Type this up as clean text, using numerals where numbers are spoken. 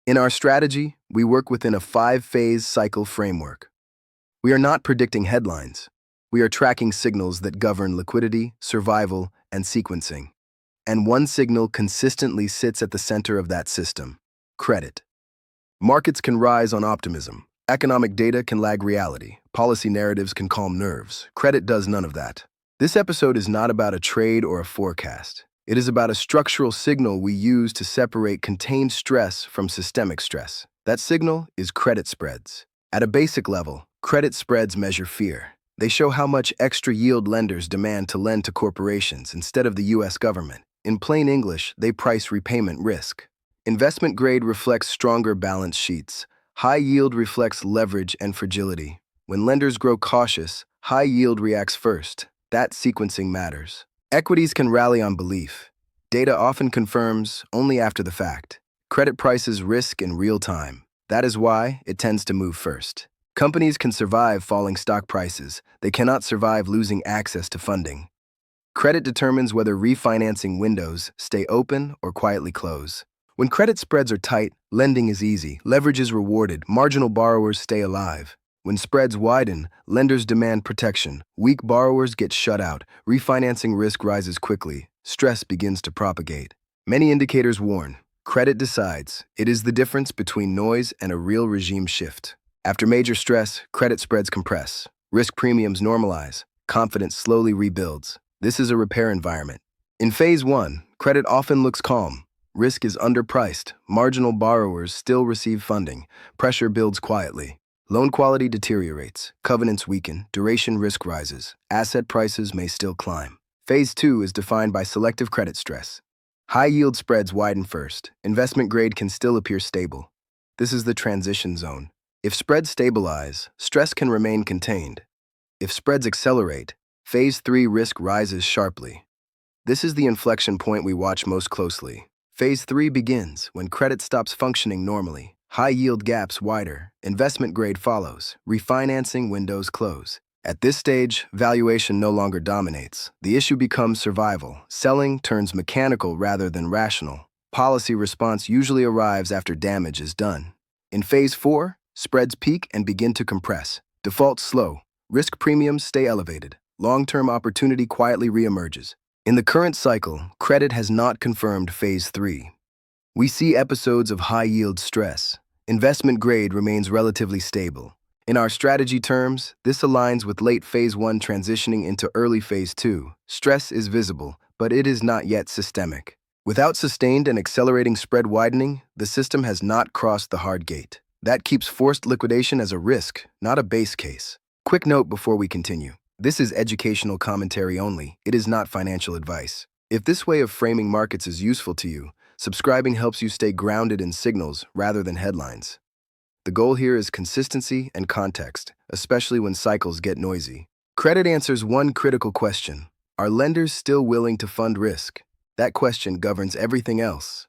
In our strategy, we work within a 5-phase cycle framework. We are not predicting headlines. We are tracking signals that govern liquidity, survival, and sequencing. And one signal consistently sits at the center of that system: credit. Markets can rise on optimism. Economic data can lag reality. Policy narratives can calm nerves. Credit does none of that. This episode is not about a trade or a forecast. It is about a structural signal we use to separate contained stress from systemic stress. That signal is credit spreads. At a basic level, credit spreads measure fear. They show how much extra yield lenders demand to lend to corporations instead of the U.S. government. In plain English, they price repayment risk. Investment grade reflects stronger balance sheets. High yield reflects leverage and fragility. When lenders grow cautious, high yield reacts first. That sequencing matters. Equities can rally on belief. Data often confirms only after the fact. Credit prices risk in real time. That is why it tends to move first. Companies can survive falling stock prices. They cannot survive losing access to funding. Credit determines whether refinancing windows stay open or quietly close. When credit spreads are tight, lending is easy, leverage is rewarded, marginal borrowers stay alive. When spreads widen, lenders demand protection. Weak borrowers get shut out. Refinancing risk rises quickly. Stress begins to propagate. Many indicators warn. Credit decides. It is the difference between noise and a real regime shift. After major stress, credit spreads compress. Risk premiums normalize. Confidence slowly rebuilds. This is a repair environment. In phase 1, credit often looks calm. Risk is underpriced. Marginal borrowers still receive funding. Pressure builds quietly. Loan quality deteriorates. Covenants weaken. Duration risk rises. Asset prices may still climb. Phase 2 is defined by selective credit stress. High-yield spreads widen first. Investment grade can still appear stable. This is the transition zone. If spreads stabilize, stress can remain contained. If spreads accelerate, Phase 3 risk rises sharply. This is the inflection point we watch most closely. Phase 3 begins when credit stops functioning normally. High-yield gaps wider. Investment grade follows. Refinancing windows close. At this stage, valuation no longer dominates. The issue becomes survival. Selling turns mechanical rather than rational. Policy response usually arrives after damage is done. In Phase 4, spreads peak and begin to compress. Defaults slow. Risk premiums stay elevated. Long-term opportunity quietly reemerges. In the current cycle, credit has not confirmed Phase 3. We see episodes of high-yield stress. Investment grade remains relatively stable. In our strategy terms, this aligns with late Phase 1 transitioning into early Phase 2. Stress is visible, but it is not yet systemic. Without sustained and accelerating spread widening, the system has not crossed the hard gate. That keeps forced liquidation as a risk, not a base case. Quick note before we continue. This is educational commentary only. It is not financial advice. If this way of framing markets is useful to you, subscribing helps you stay grounded in signals rather than headlines. The goal here is consistency and context, especially when cycles get noisy. Credit answers one critical question: are lenders still willing to fund risk? That question governs everything else.